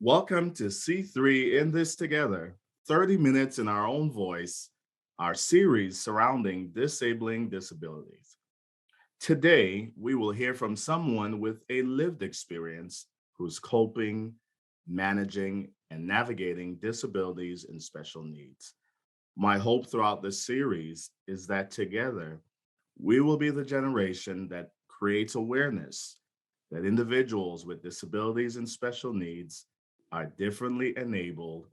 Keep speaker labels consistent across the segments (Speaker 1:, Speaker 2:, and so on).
Speaker 1: Welcome to C3 in This Together, 30 minutes in our own voice, our series surrounding disabling disabilities. Today, we will hear from someone with a lived experience who's coping, managing, and navigating disabilities and special needs. My hope throughout this series is that together, we will be the generation that creates awareness that individuals with disabilities and special needs are differently enabled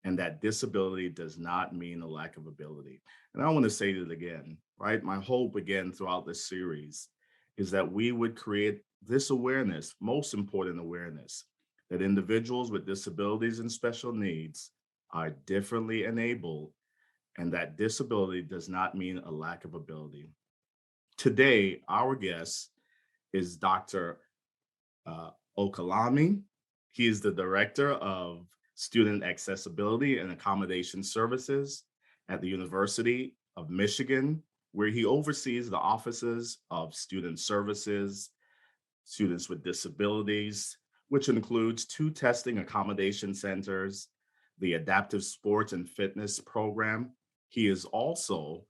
Speaker 1: and that disability does not mean a lack of ability. And I want to say it again, right? My hope again throughout this series is that we would create this awareness, most important awareness, that individuals with disabilities and special needs are differently enabled and that disability does not mean a lack of ability. Today, our guest is Dr. uh, Okalami. He is the Director of Student Accessibility and Accommodation Services at the University of Michigan, where he oversees the offices of student services, students with disabilities, which includes two testing accommodation centers, the Adaptive Sports and Fitness Program. He is also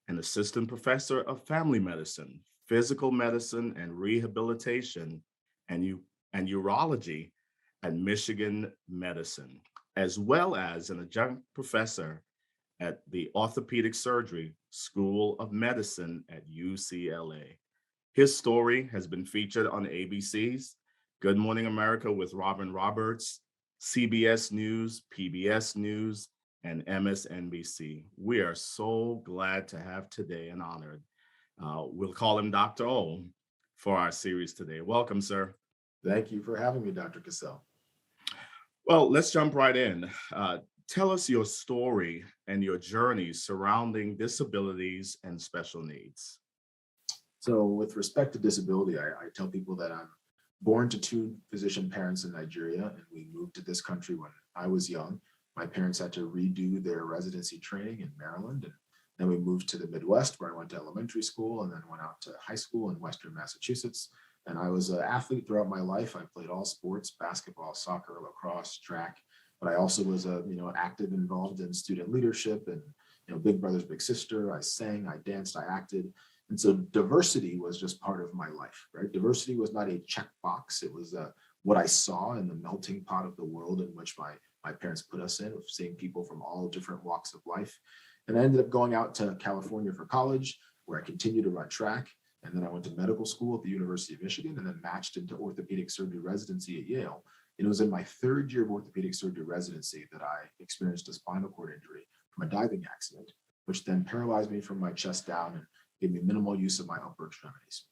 Speaker 1: an assistant professor of family medicine, physical medicine and rehabilitation, and urology at Michigan Medicine, as well as an adjunct professor at the Orthopedic Surgery School of Medicine at UCLA. His story has been featured on ABC's Good Morning America with Robin Roberts, CBS News, PBS News, and MSNBC. We are so glad to have today and honored. We'll call him Dr. O for our series today. Welcome, sir.
Speaker 2: Thank you for having me, Dr. Cassell.
Speaker 1: Well, let's jump right in. Tell us your story and your journey surrounding disabilities and special needs.
Speaker 2: So, with respect to disability, I tell people that I'm born to two physician parents in Nigeria, and we moved to this country when I was young. My parents had to redo their residency training in Maryland, and then we moved to the Midwest, where I went to elementary school and then went out to high school in Western Massachusetts. And I was an athlete throughout my life. I played all sports: basketball, soccer, lacrosse, track. But I also was active, involved in student leadership and Big Brothers Big Sister. I sang, I danced, I acted. And so diversity was just part of my life, right? Diversity was not a checkbox. It was what I saw in the melting pot of the world in which my parents put us in, of seeing people from all different walks of life. And I ended up going out to California for college, where I continued to run track. And then I went to medical school at the University of Michigan and then matched into orthopedic surgery residency at Yale. And it was in my third year of orthopedic surgery residency that I experienced a spinal cord injury from a diving accident, which then paralyzed me from my chest down and gave me minimal use of my upper extremities.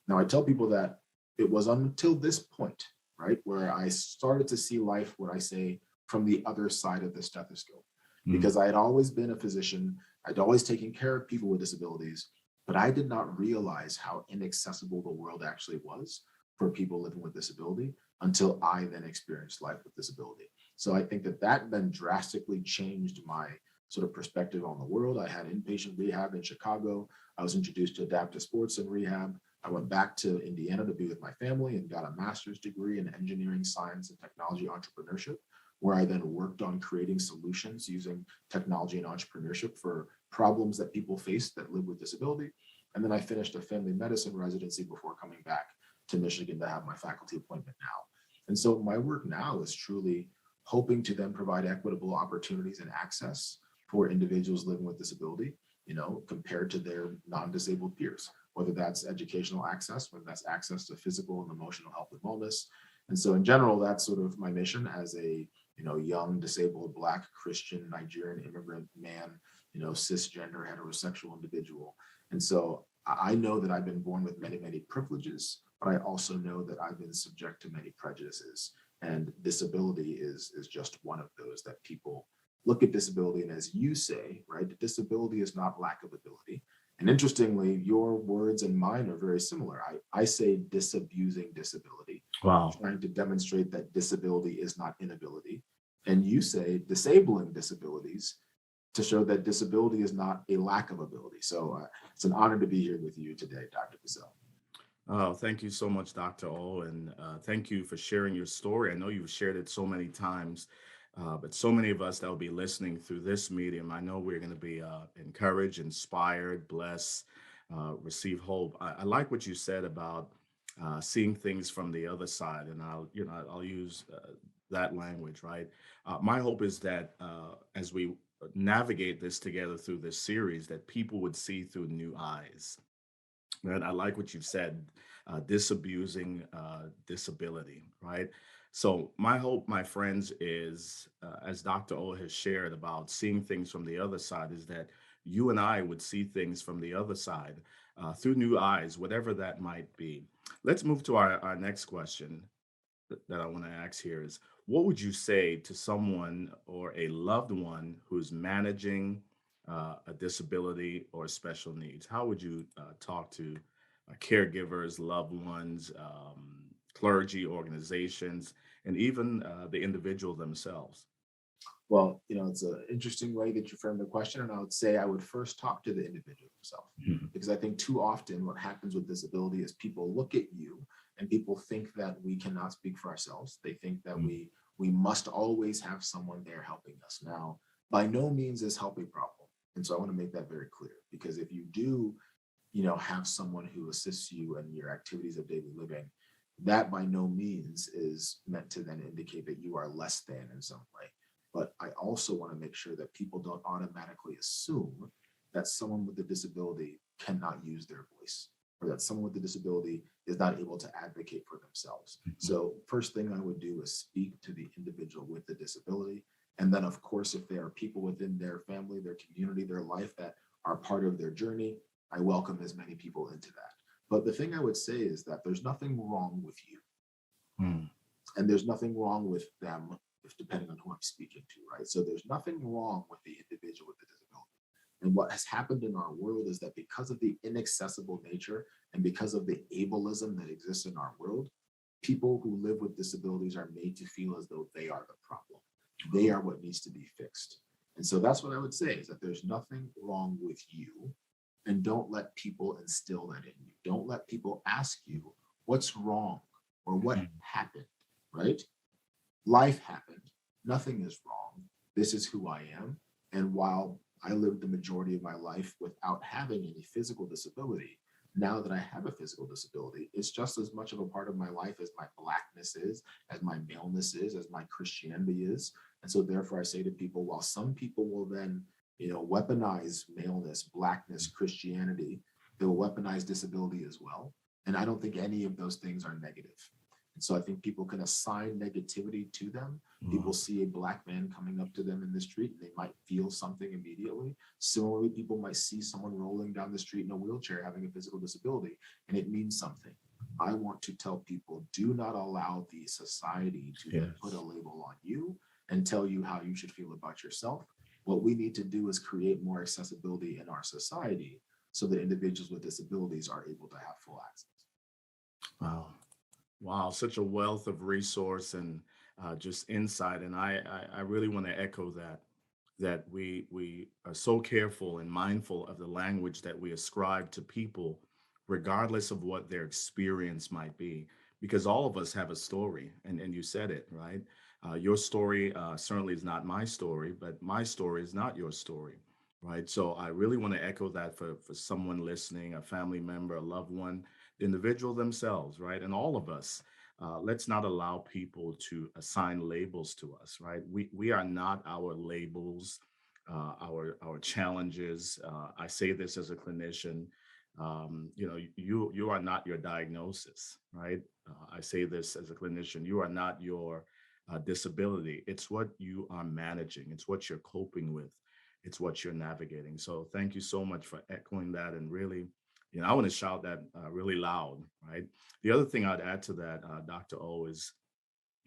Speaker 2: Now, I tell people that it was until this point, right, where I started to see life, what I say, from the other side of the stethoscope.
Speaker 1: Mm.
Speaker 2: Because I had always been a physician, I'd always taken care of people with disabilities, but I did not realize how inaccessible the world actually was for people living with disability until I then experienced life with disability. So I think that then drastically changed my sort of perspective on the world. I had inpatient rehab in Chicago. I was introduced to adaptive sports and rehab. I went back to Indiana to be with my family and got a master's degree in engineering, science, and technology entrepreneurship, where I then worked on creating solutions using technology and entrepreneurship for problems that people face that live with disability. And then I finished a family medicine residency before coming back to Michigan to have my faculty appointment now. And so my work now is truly hoping to then provide equitable opportunities and access for individuals living with disability, compared to their non-disabled peers, whether that's educational access, whether that's access to physical and emotional health and wellness. And so in general, that's sort of my mission as a young, disabled, Black, Christian, Nigerian immigrant man, cisgender, heterosexual individual. And so I know that I've been born with many, many privileges, but I also know that I've been subject to many prejudices. And disability is just one of those that people look at disability. And as you say, right, disability is not lack of ability. And interestingly, your words and mine are very similar. I say disabusing disability,
Speaker 1: Wow.
Speaker 2: trying to demonstrate that disability is not inability. And you say disabling disabilities to show that disability is not a lack of ability. So it's an honor to be here with you today, Dr. Gazelle.
Speaker 1: Oh, thank you so much, Dr. O, and thank you for sharing your story. I know you've shared it so many times, but so many of us that will be listening through this medium, I know we're going to be encouraged, inspired, blessed, receive hope. I like what you said about seeing things from the other side, and I'll use that language, right? My hope is that as we navigate this together through this series, that people would see through new eyes. And I like what you've said, disabusing disability, right? So, my hope, my friends, is as Dr. O has shared about seeing things from the other side, is that you and I would see things from the other side through new eyes, whatever that might be. Let's move to our next question that I want to ask here is what would you say to someone or a loved one who's managing a disability or special needs? How would you talk to caregivers, loved ones, clergy, organizations, and even the individual themselves?
Speaker 2: Well, it's an interesting way that you frame the question. And I would say I would first talk to the individual himself,
Speaker 1: Mhm.
Speaker 2: because I think too often what happens with disability is people look at you and people think that we cannot speak for ourselves. They think that
Speaker 1: Mhm.
Speaker 2: we must always have someone there helping us. Now, by no means is help a problem. And so I want to make that very clear, because if you do, have someone who assists you in your activities of daily living, that by no means is meant to then indicate that you are less than in some way. But I also want to make sure that people don't automatically assume that someone with a disability cannot use their voice, or that someone with a disability is not able to advocate for themselves.
Speaker 1: Mhm.
Speaker 2: So, first thing I would do is speak to the individual with the disability. And then, of course, if there are people within their family, their community, their life that are part of their journey, I welcome as many people into that. But the thing I would say is that there's nothing wrong with you,
Speaker 1: Mhm.
Speaker 2: and there's nothing wrong with them, if depending on who I'm speaking to, right? So there's nothing wrong with the individual with the disability. And what has happened in our world is that because of the inaccessible nature and because of the ableism that exists in our world, people who live with disabilities are made to feel as though they are the problem. They are what needs to be fixed. And so that's what I would say, is that there's nothing wrong with you. And don't let people instill that in you. Don't let people ask you what's wrong or what
Speaker 1: Mhm.
Speaker 2: happened, right? Life happened. Nothing is wrong. This is who I am. And while I lived the majority of my life without having any physical disability, now that I have a physical disability, it's just as much of a part of my life as my blackness is, as my maleness is, as my Christianity is. And so therefore I say to people, while some people will then, weaponize maleness, blackness, Christianity, they will weaponize disability as well. And I don't think any of those things are negative. And so I think people can assign negativity to them. People
Speaker 1: Mhm.
Speaker 2: see a black man coming up to them in the street and they might feel something immediately. Similarly, people might see someone rolling down the street in a wheelchair having a physical disability and it means something. I want to tell people, do not allow the society to then put a
Speaker 1: Yes.
Speaker 2: label on you and tell you how you should feel about yourself. What we need to do is create more accessibility in our society so that individuals with disabilities are able to have full access.
Speaker 1: Wow. Wow, such a wealth of resource and just insight, and I really want to echo that we are so careful and mindful of the language that we ascribe to people, regardless of what their experience might be, because all of us have a story, and you said it right. Your story certainly is not my story, but my story is not your story, right? So I really want to echo that for someone listening, a family member, a loved one, the individual themselves, right? And all of us. Let's not allow people to assign labels to us, right? We are not our labels, our challenges. I say this as a clinician. You are not your diagnosis, right? I say this as a clinician. You are not your disability. It's what you are managing. It's what you're coping with. It's what you're navigating. So thank you so much for echoing that and really I want to shout that really loud, right? The other thing I'd add to that, Dr. O, is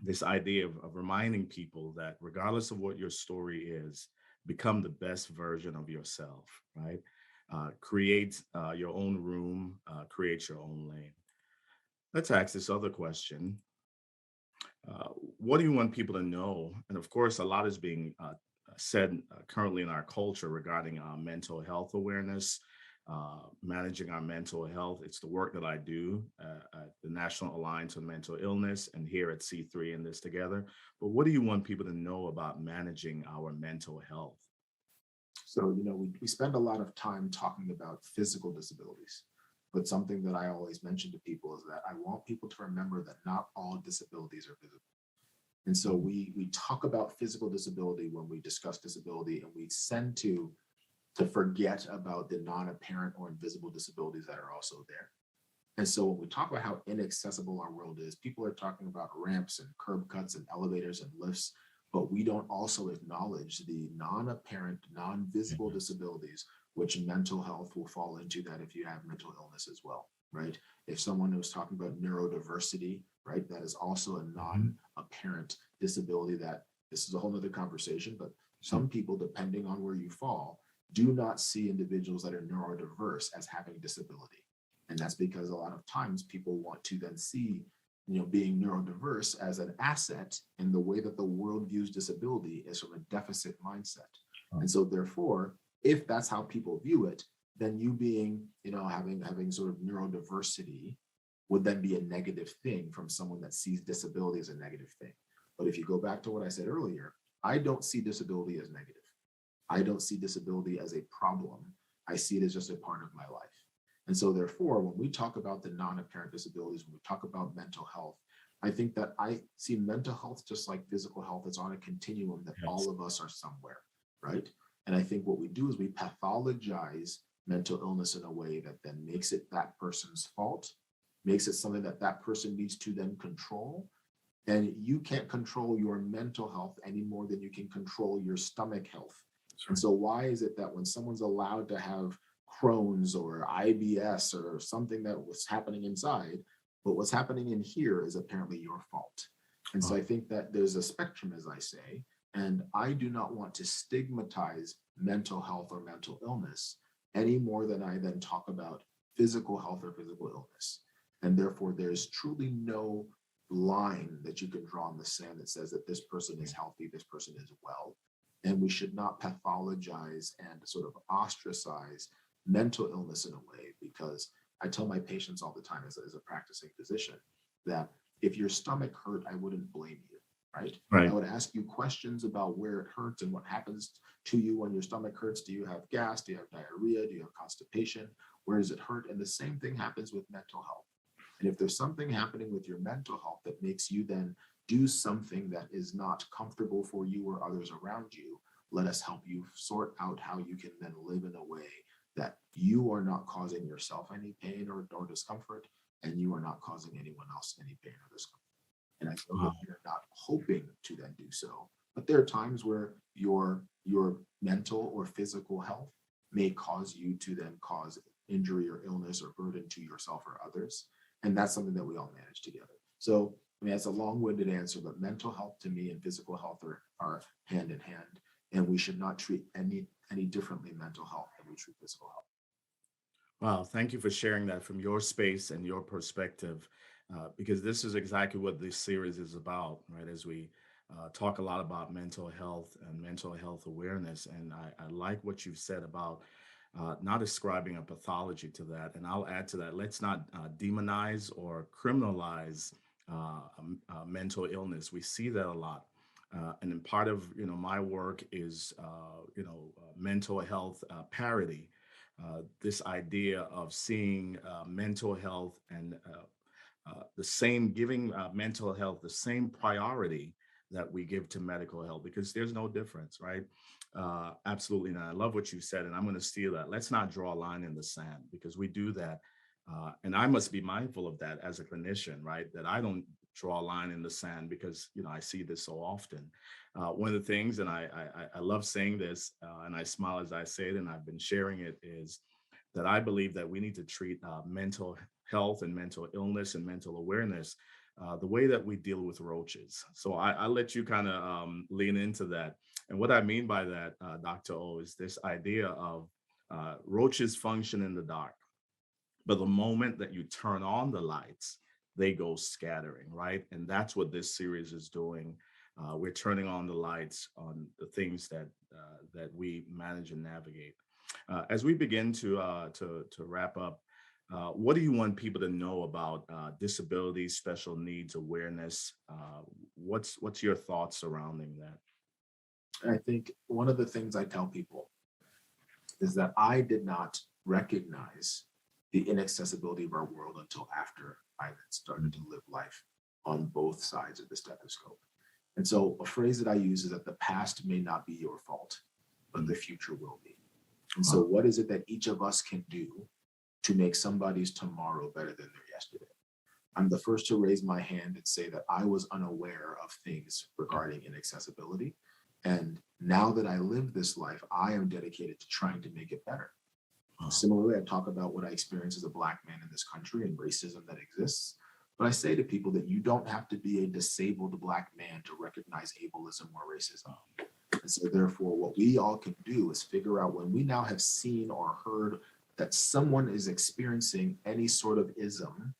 Speaker 1: this idea of reminding people that regardless of what your story is, become the best version of yourself, right? Create your own room, create your own lane. Let's ask this other question. Uh, what do you want people to know? And of course, a lot is being said currently in our culture regarding mental health awareness. managing our mental health. It's the work that I do at the National Alliance on Mental Illness and here at C3 in this together. But what do you want people to know about managing our mental health?
Speaker 2: So, we spend a lot of time talking about physical disabilities, but something that I always mention to people is that I want people to remember that not all disabilities are visible. And so we talk about physical disability when we discuss disability, and we tend to forget about the non-apparent or invisible disabilities that are also there. And so when we talk about how inaccessible our world is, people are talking about ramps and curb cuts and elevators and lifts, but we don't also acknowledge the non-apparent, non-visible
Speaker 1: Mhm.
Speaker 2: disabilities, which mental health will fall into that if you have mental illness as well, right? If someone was talking about neurodiversity, right, that is also a
Speaker 1: Mhm.
Speaker 2: non-apparent disability that this is a whole nother conversation, but
Speaker 1: Mhm.
Speaker 2: some people, depending on where you fall, do not see individuals that are neurodiverse as having disability. And that's because a lot of times people want to then see, being neurodiverse as an asset, in the way that the world views disability is from a deficit mindset.
Speaker 1: Oh,
Speaker 2: And so therefore, if that's how people view it, then you being, having sort of neurodiversity would then be a negative thing from someone that sees disability as a negative thing. But if you go back to what I said earlier, I don't see disability as negative. I don't see disability as a problem. I see it as just a part of my life. And so, therefore, when we talk about the non apparent disabilities, when we talk about mental health, I think that I see mental health just like physical health. It's on a continuum that
Speaker 1: yes.
Speaker 2: all of us are somewhere, right? And I think what we do is we pathologize mental illness in a way that then makes it that person's fault, makes it something that that person needs to then control. And you can't control your mental health any more than you can control your stomach health.
Speaker 1: That's
Speaker 2: And
Speaker 1: right.
Speaker 2: so, why is it that when someone's allowed to have Crohn's or IBS or something that was happening inside, but what's happening in here is apparently your fault? And so,
Speaker 1: Oh,
Speaker 2: I think that there's a spectrum, as I say, and I do not want to stigmatize mental health or mental illness any more than I then talk about physical health or physical illness. And therefore, there's truly no line that you can draw in the sand that says that this person
Speaker 1: yeah.
Speaker 2: is healthy, this person is well. And we should not pathologize and sort of ostracize mental illness in a way, because I tell my patients all the time as a practicing physician that if your stomach hurt, I wouldn't blame you, right? I
Speaker 1: Right.
Speaker 2: would ask you questions about where it hurts and what happens to you when your stomach hurts. Do you have gas? Do you have diarrhea? Do you have constipation? Where does it hurt? And the same thing happens with mental health. And if there's something happening with your mental health that makes you then do something that is not comfortable for you or others around you, let us help you sort out how you can then live in a way that you are not causing yourself any pain or discomfort, and you are not causing anyone else any pain or discomfort. And I know that
Speaker 1: Wow.
Speaker 2: you're not hoping to then do so, but there are times where your mental or physical health may cause you to then cause injury or illness or burden to yourself or others. And that's something that we all manage together. So, I mean, that's a long-winded answer, but mental health to me and physical health are hand in hand. And we should not treat any differently mental health than we treat physical health.
Speaker 1: Wow, thank you for sharing that from your space and your perspective, because this is exactly what this series is about, right? As we talk a lot about mental health and mental health awareness. And I like what you've said about not ascribing a pathology to that. And I'll add to that, let's not demonize or criminalize mental illness. We see that a lot. And then part of my work is mental health parity, this idea of seeing mental health and the same giving mental health the same priority that we give to medical health, because there's no difference, right? Absolutely not. I love what you said, and I'm going to steal that. Let's not draw a line in the sand, because we do that. And I must be mindful of that as a clinician, right? That I don't draw a line in the sand, because I see this so often. One of the things, and I love saying this, and I smile as I say it, and I've been sharing it, is that I believe that we need to treat mental health and mental illness and mental awareness the way that we deal with roaches. So I let you kind of lean into that. And what I mean by that, Dr. O, is this idea of roaches function in the dark, but the moment that you turn on the lights, they go scattering, right? And that's what this series is doing. We're turning on the lights on the things that we manage and navigate. As we begin to wrap up, what do you want people to know about disability, special needs awareness? What's your thoughts surrounding that?
Speaker 2: And I think one of the things I tell people is that I did not recognize the inaccessibility of our world until after I had started to live life on both sides of the stethoscope. And so a phrase that I use is that the past may not be your fault, but
Speaker 1: Mm.
Speaker 2: the future will be. And so
Speaker 1: Wow.
Speaker 2: what is it that each of us can do to make somebody's tomorrow better than their yesterday? I'm the first to raise my hand and say that I was unaware of things regarding inaccessibility. And now that I live this life, I am dedicated to trying to make it better.
Speaker 1: Wow.
Speaker 2: Similarly, I talk about what I experience as a Black man in this country and racism that exists. But I say to people that you don't have to be a disabled Black man to recognize ableism or racism. And so, therefore, what we all can do is figure out when we now have seen or heard that someone is experiencing any sort of ism,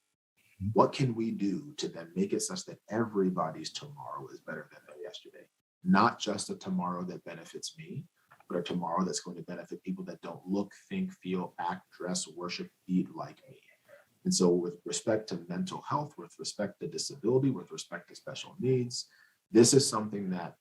Speaker 1: Mhm.
Speaker 2: what can we do to then make it such that everybody's tomorrow is better than their yesterday? Not just a tomorrow that benefits me, but a tomorrow that's going to benefit people that don't look, think, feel, act, dress, worship, eat like me. And so, with respect to mental health, with respect to disability, with respect to special needs, this is something that,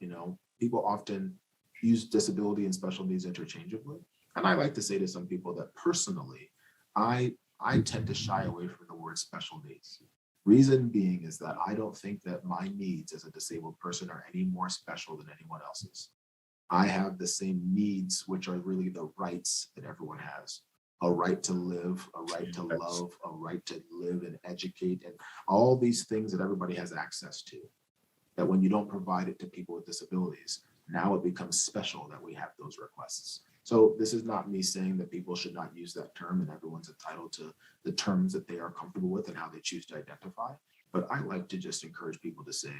Speaker 2: people often use disability and special needs interchangeably. And I like to say to some people that personally, I tend to shy away from the word special needs. Reason being is that I don't think that my needs as a disabled person are any more special than anyone else's. I have the same needs, which are really the rights that everyone has: a right to live, a right to
Speaker 1: Yes.
Speaker 2: love, a right to live and educate, and all these things that everybody has access to. That when you don't provide it to people with disabilities, now it becomes special that we have those requests. So, this is not me saying that people should not use that term and everyone's entitled to the terms that they are comfortable with and how they choose to identify. But I like to just encourage people to say,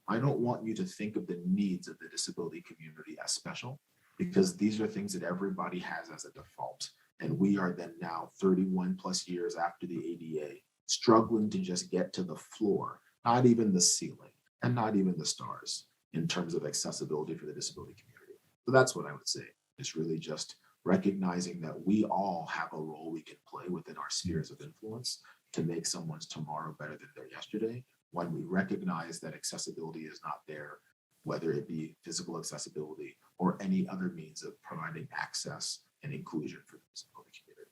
Speaker 2: I don't want you to think of the needs of the disability community as special, because these are things that everybody has as a default. And we are then now 31 plus years after the ADA, struggling to just get to the floor, not even the ceiling, and not even the stars in terms of accessibility for the disability community. So that's what I would say. It's really just recognizing that we all have a role we can play within our spheres of influence to make someone's tomorrow better than their yesterday, when we recognize that accessibility is not there, whether it be physical accessibility or any other means of providing access and inclusion for the disability community.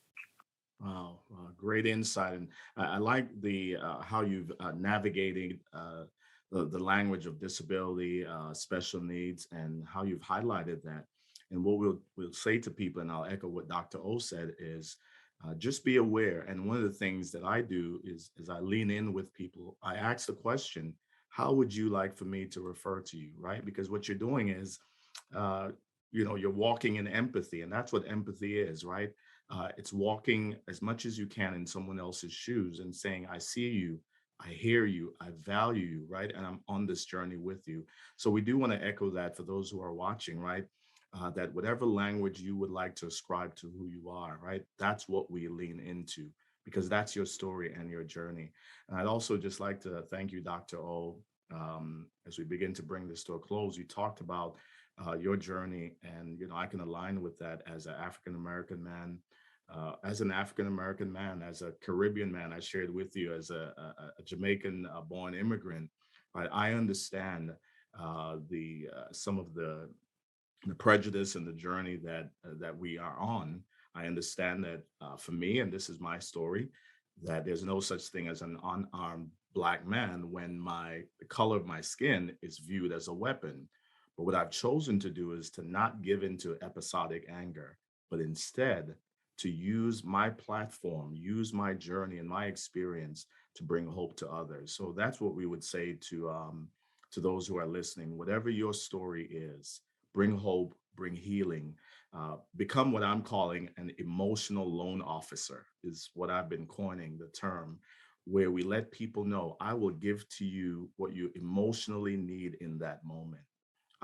Speaker 1: Wow, great insight, and I like the how you've navigated the language of disability, special needs, and how you've highlighted that. And what we'll say to people, and I'll echo what Dr. O said, is just be aware. And one of the things that I do is I lean in with people. I ask the question, "How would you like for me to refer to you?" Right? Because what you're doing is, uh, you're walking in empathy, and that's what empathy is, right? It's walking as much as you can in someone else's shoes and saying, I see you, I hear you, I value you, right? And I'm on this journey with you. So we do want to echo that for those who are watching, right? That whatever language you would like to ascribe to who you are, right? That's what we lean into, because that's your story and your journey. And I'd also just like to thank you, Dr. O. As we begin to bring this to a close, you talked about your journey, and I can align with that as an African American man, as an African American man, as a Caribbean man. I shared with you as a Jamaican born immigrant. Right, I understand the some of the prejudice and the journey that we are on. I understand that for me, and this is my story, that there's no such thing as an unarmed Black man when the color of my skin is viewed as a weapon. But what I've chosen to do is to not give into episodic anger, but instead to use my platform, use my journey and my experience to bring hope to others. So that's what we would say to those who are listening. Whatever your story is, bring hope, bring healing. Become what I'm calling an emotional loan officer, is what I've been coining the term, where we let people know I will give to you what you emotionally need in that moment.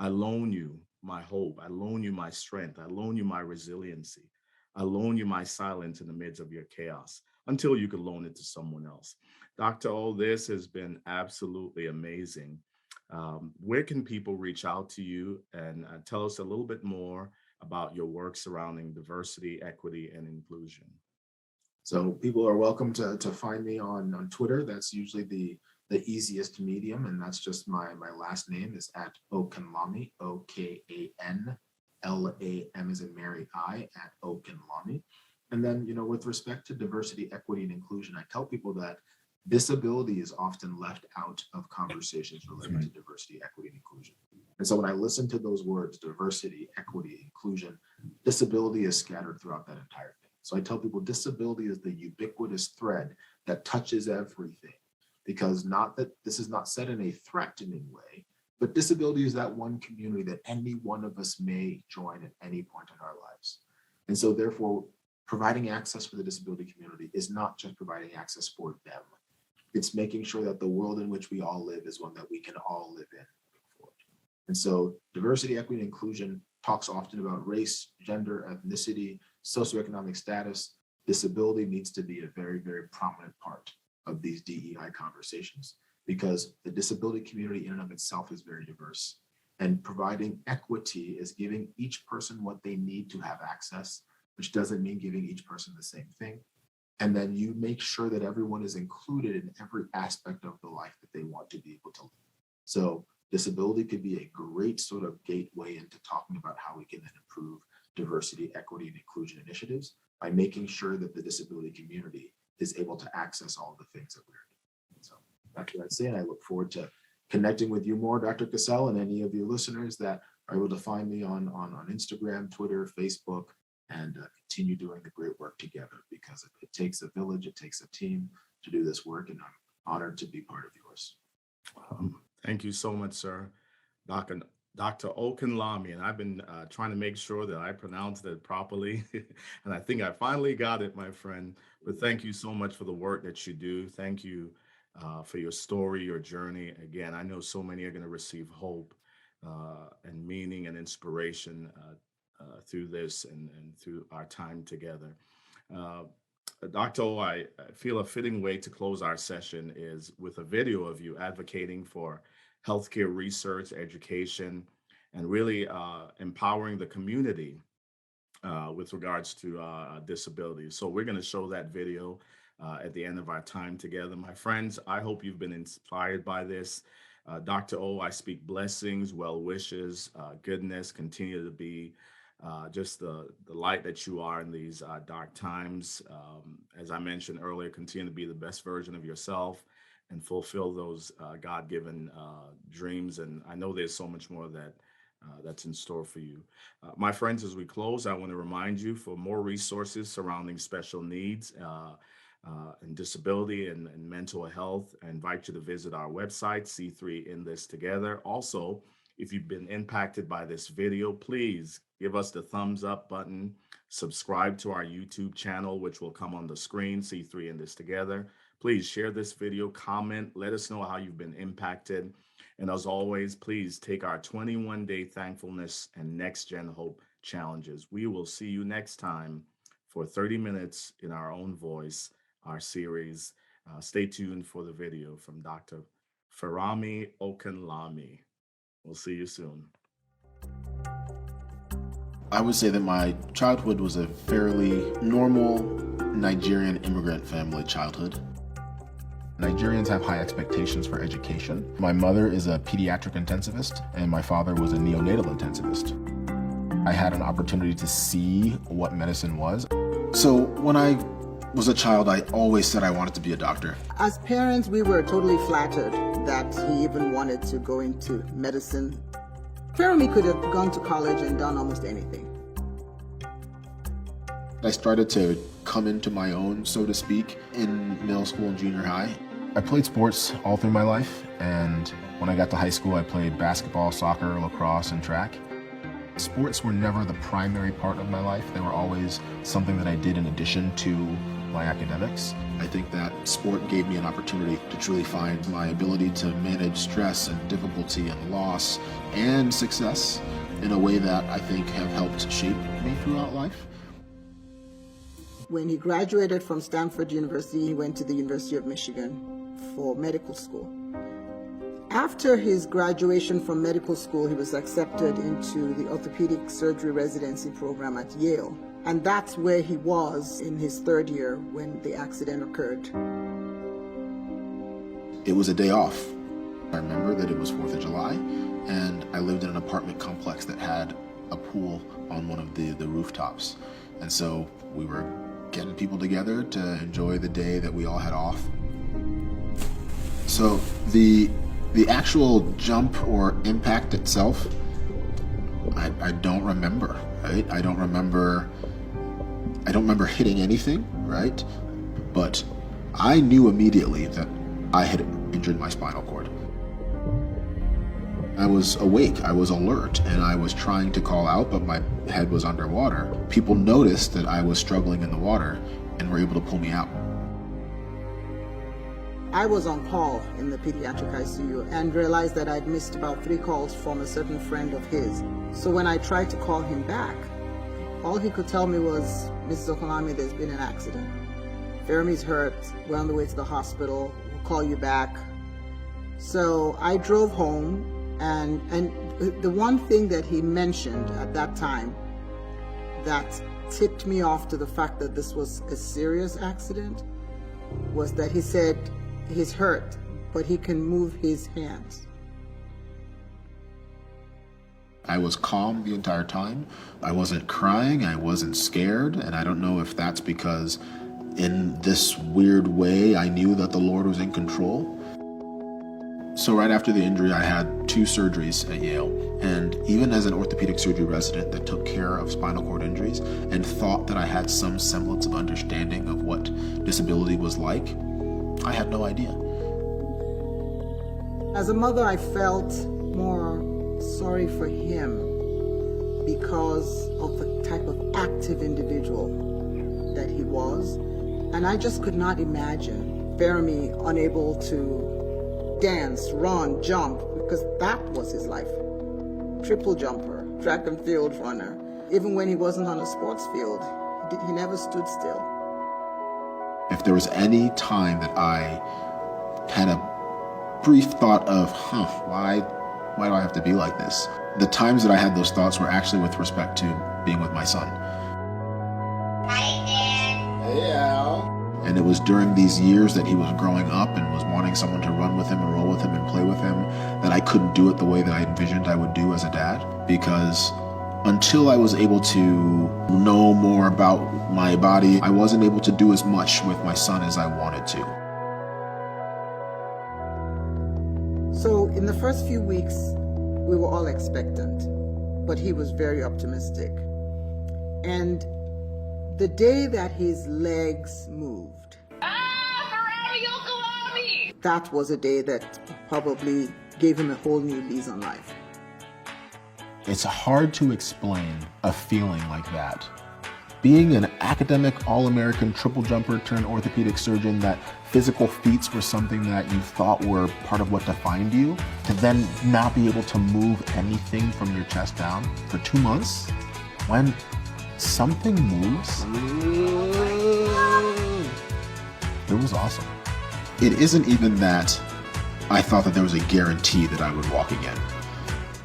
Speaker 1: I loan you my hope. I loan you my strength. I loan you my resiliency. I loan you my silence in the midst of your chaos until you can loan it to someone else. Dr. O, this has been absolutely amazing. Where can people reach out to you and tell us a little bit more? about your work surrounding diversity, equity, and inclusion.
Speaker 2: So people are welcome to find me on Twitter. That's usually the easiest medium, and that's just my last name is at Okanlami, Okanlam as in Mary I, at Okanlami. And then, with respect to diversity, equity, and inclusion, I tell people that disability is often left out of conversations related to diversity, equity, and inclusion. And so when I listen to those words, diversity, equity, inclusion, disability is scattered throughout that entire thing. So I tell people disability is the ubiquitous thread that touches everything, because not that this is not said in a threatening way, but disability is that one community that any one of us may join at any point in our lives. And so therefore, providing access for the disability community is not just providing access for them. It's making sure that the world in which we all live is one that we can all live in. And so diversity, equity, and inclusion talks often about race, gender, ethnicity, socioeconomic status. Disability needs to be a very, very prominent part of these DEI conversations, because the disability community in and of itself is very diverse. And providing equity is giving each person what they need to have access, which doesn't mean giving each person the same thing. And then you make sure that everyone is included in every aspect of the life that they want to be able to live. So disability could be a great sort of gateway into talking about how we can then improve diversity, equity, and inclusion initiatives by making sure that the disability community is able to access all the things that we're doing. So that's what I'd say, and I look forward to connecting with you more, Dr. Cassell, and any of your listeners that are able to find me on Instagram, Twitter, Facebook, and continue doing the great work together, because it takes a village, it takes a team to do this work, and I'm honored to be part of yours.
Speaker 1: Thank you so much, sir. Dr. Okanlami, and I've been trying to make sure that I pronounced it properly, and I think I finally got it, my friend. But thank you so much for the work that you do. Thank you for your story, your journey. Again, I know so many are going to receive hope and meaning and inspiration through this and through our time together. Uh, Dr. O, I feel a fitting way to close our session is with a video of you advocating for healthcare research, education, and really empowering the community with regards to disabilities. So we're going to show that video at the end of our time together. My friends, I hope you've been inspired by this. Dr. O, I speak blessings, well wishes, goodness, continue to be just the light that you are in these dark times. As I mentioned earlier, continue to be the best version of yourself and fulfill those God-given dreams. And I know there's so much more that's in store for you. My friends, as we close, I want to remind you, for more resources surrounding special needs and disability and mental health, I invite you to visit our website, C3 In This Together. Also, if you've been impacted by this video, please give us the thumbs up button, subscribe to our YouTube channel, which will come on the screen, C3 In This Together. Please share this video, comment, let us know how you've been impacted. And as always, please take our 21-day thankfulness and next gen hope challenges. We will see you next time for 30 minutes in our own voice, our series. Stay tuned for the video from Dr. Farami Okanlami. We'll see you soon.
Speaker 2: I would say that my childhood was a fairly normal Nigerian immigrant family childhood. Nigerians have high expectations for education. My mother is a pediatric intensivist, and my father was a neonatal intensivist. I had an opportunity to see what medicine was. So when I was a child, I always said I wanted to be a doctor.
Speaker 3: As parents, we were totally flattered that he even wanted to go into medicine. Farami could have gone to college and done almost anything.
Speaker 2: I started to come into my own, so to speak, in middle school and junior high. I played sports all through my life, and when I got to high school, I played basketball, soccer, lacrosse, and track. Sports were never the primary part of my life. They were always something that I did in addition to my academics. I think that sport gave me an opportunity to truly find my ability to manage stress and difficulty and loss and success in a way that I think have helped shape me throughout life.
Speaker 3: When he graduated from Stanford University, he went to the University of Michigan for medical school. After his graduation from medical school, he was accepted into the orthopedic surgery residency program at Yale. And that's where he was in his third year when the accident occurred.
Speaker 2: It was a day off. I remember that it was 4th of July, and I lived in an apartment complex that had a pool on one of the rooftops. And so we were getting people together to enjoy the day that we all had off. So the actual jump or impact itself, I don't remember, right? I don't remember hitting anything, right? But I knew immediately that I had injured my spinal cord. I was awake, I was alert, and I was trying to call out, but my head was underwater. People noticed that I was struggling in the water and were able to pull me out.
Speaker 3: I was on call in the pediatric ICU and realized that I'd missed about 3 calls from a certain friend of his. So when I tried to call him back, all he could tell me was, "Mrs. Okolami, there's been an accident. Fermi's hurt, we're on the way to the hospital, we'll call you back." So I drove home, and the one thing that he mentioned at that time that tipped me off to the fact that this was a serious accident was that he said he's hurt, but he can move his hands.
Speaker 2: I was calm the entire time. I wasn't crying, I wasn't scared, and I don't know if that's because in this weird way I knew that the Lord was in control. So right after the injury, I had 2 surgeries at Yale, and even as an orthopedic surgery resident that took care of spinal cord injuries and thought that I had some semblance of understanding of what disability was like, I had no idea.
Speaker 3: As a mother, I felt more sorry for him because of the type of active individual that he was. And I just could not imagine Fermi unable to dance, run, jump, because that was his life. Triple jumper, track and field runner. Even when he wasn't on a sports field, he never stood still.
Speaker 2: If there was any time that I had a brief thought of, why do I have to be like this? The times that I had those thoughts were actually with respect to being with my son.
Speaker 4: Hi, Dad.
Speaker 2: Hey, Al. And it was during these years that he was growing up and was wanting someone to run with him and roll with him and play with him that I couldn't do it the way that I envisioned I would do as a dad, because until I was able to know more about my body, I wasn't able to do as much with my son as I wanted to.
Speaker 3: So in the first few weeks, we were all expectant, but he was very optimistic. And the day that his legs moved, that was a day that probably gave him a whole new lease on life.
Speaker 2: It's hard to explain a feeling like that. Being an academic All-American triple jumper turned orthopedic surgeon, that physical feats were something that you thought were part of what defined you, to then not be able to move anything from your chest down for 2 months, when something moves, it was awesome. It isn't even that I thought that there was a guarantee that I would walk again,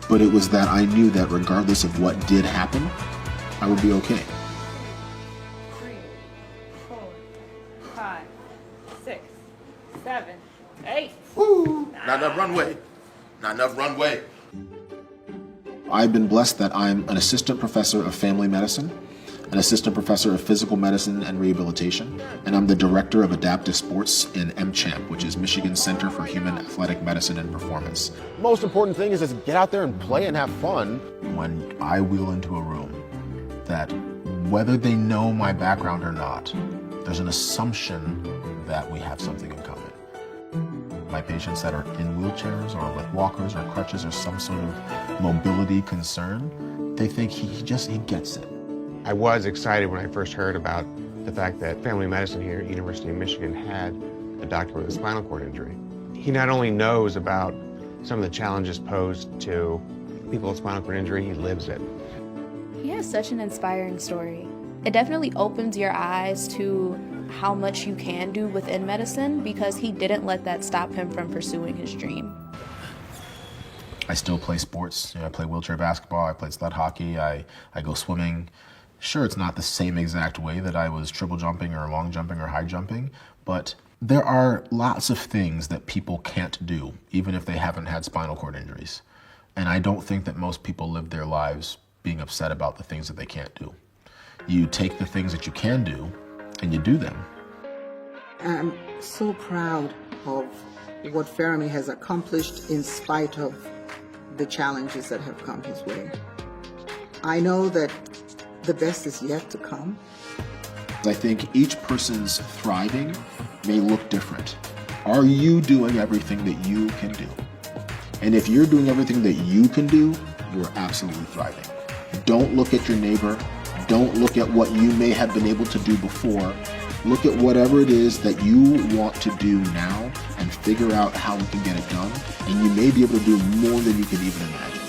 Speaker 2: but it was that I knew that regardless of what did happen, I would be okay.
Speaker 5: 3, 4, 5, 6, 7, 8.
Speaker 2: Woo! Not enough runway. Not enough runway. I've been blessed that I'm an assistant professor of family medicine, an assistant professor of physical medicine and rehabilitation, and I'm the director of adaptive sports in MCHAMP, which is Michigan Center for Human Athletic Medicine and Performance.
Speaker 6: Most important thing is just get out there and play and have fun.
Speaker 2: When I wheel into a room, that whether they know my background or not, there's an assumption that we have something in common. My patients that are in wheelchairs or with walkers or crutches or some sort of mobility concern, they think he gets it.
Speaker 6: I was excited when I first heard about the fact that family medicine here at University of Michigan had a doctor with a spinal cord injury. He not only knows about some of the challenges posed to people with spinal cord injury, he lives it.
Speaker 7: He has such an inspiring story. It definitely opens your eyes to how much you can do within medicine, because he didn't let that stop him from pursuing his dream.
Speaker 2: I still play sports. I play wheelchair basketball, I played sled hockey, I go swimming. Sure, it's not the same exact way that I was triple jumping or long jumping or high jumping, but there are lots of things that people can't do, even if they haven't had spinal cord injuries. And I don't think that most people live their lives being upset about the things that they can't do. You take the things that you can do and you do them.
Speaker 3: I'm so proud of what Fermi has accomplished in spite of the challenges that have come his way. I know that the best is yet to come.
Speaker 2: I think each person's thriving may look different. Are you doing everything that you can do? And if you're doing everything that you can do, you're absolutely thriving. Don't look at your neighbor. Don't look at what you may have been able to do before. Look at whatever it is that you want to do now and figure out how we can get it done. And you may be able to do more than you can even imagine.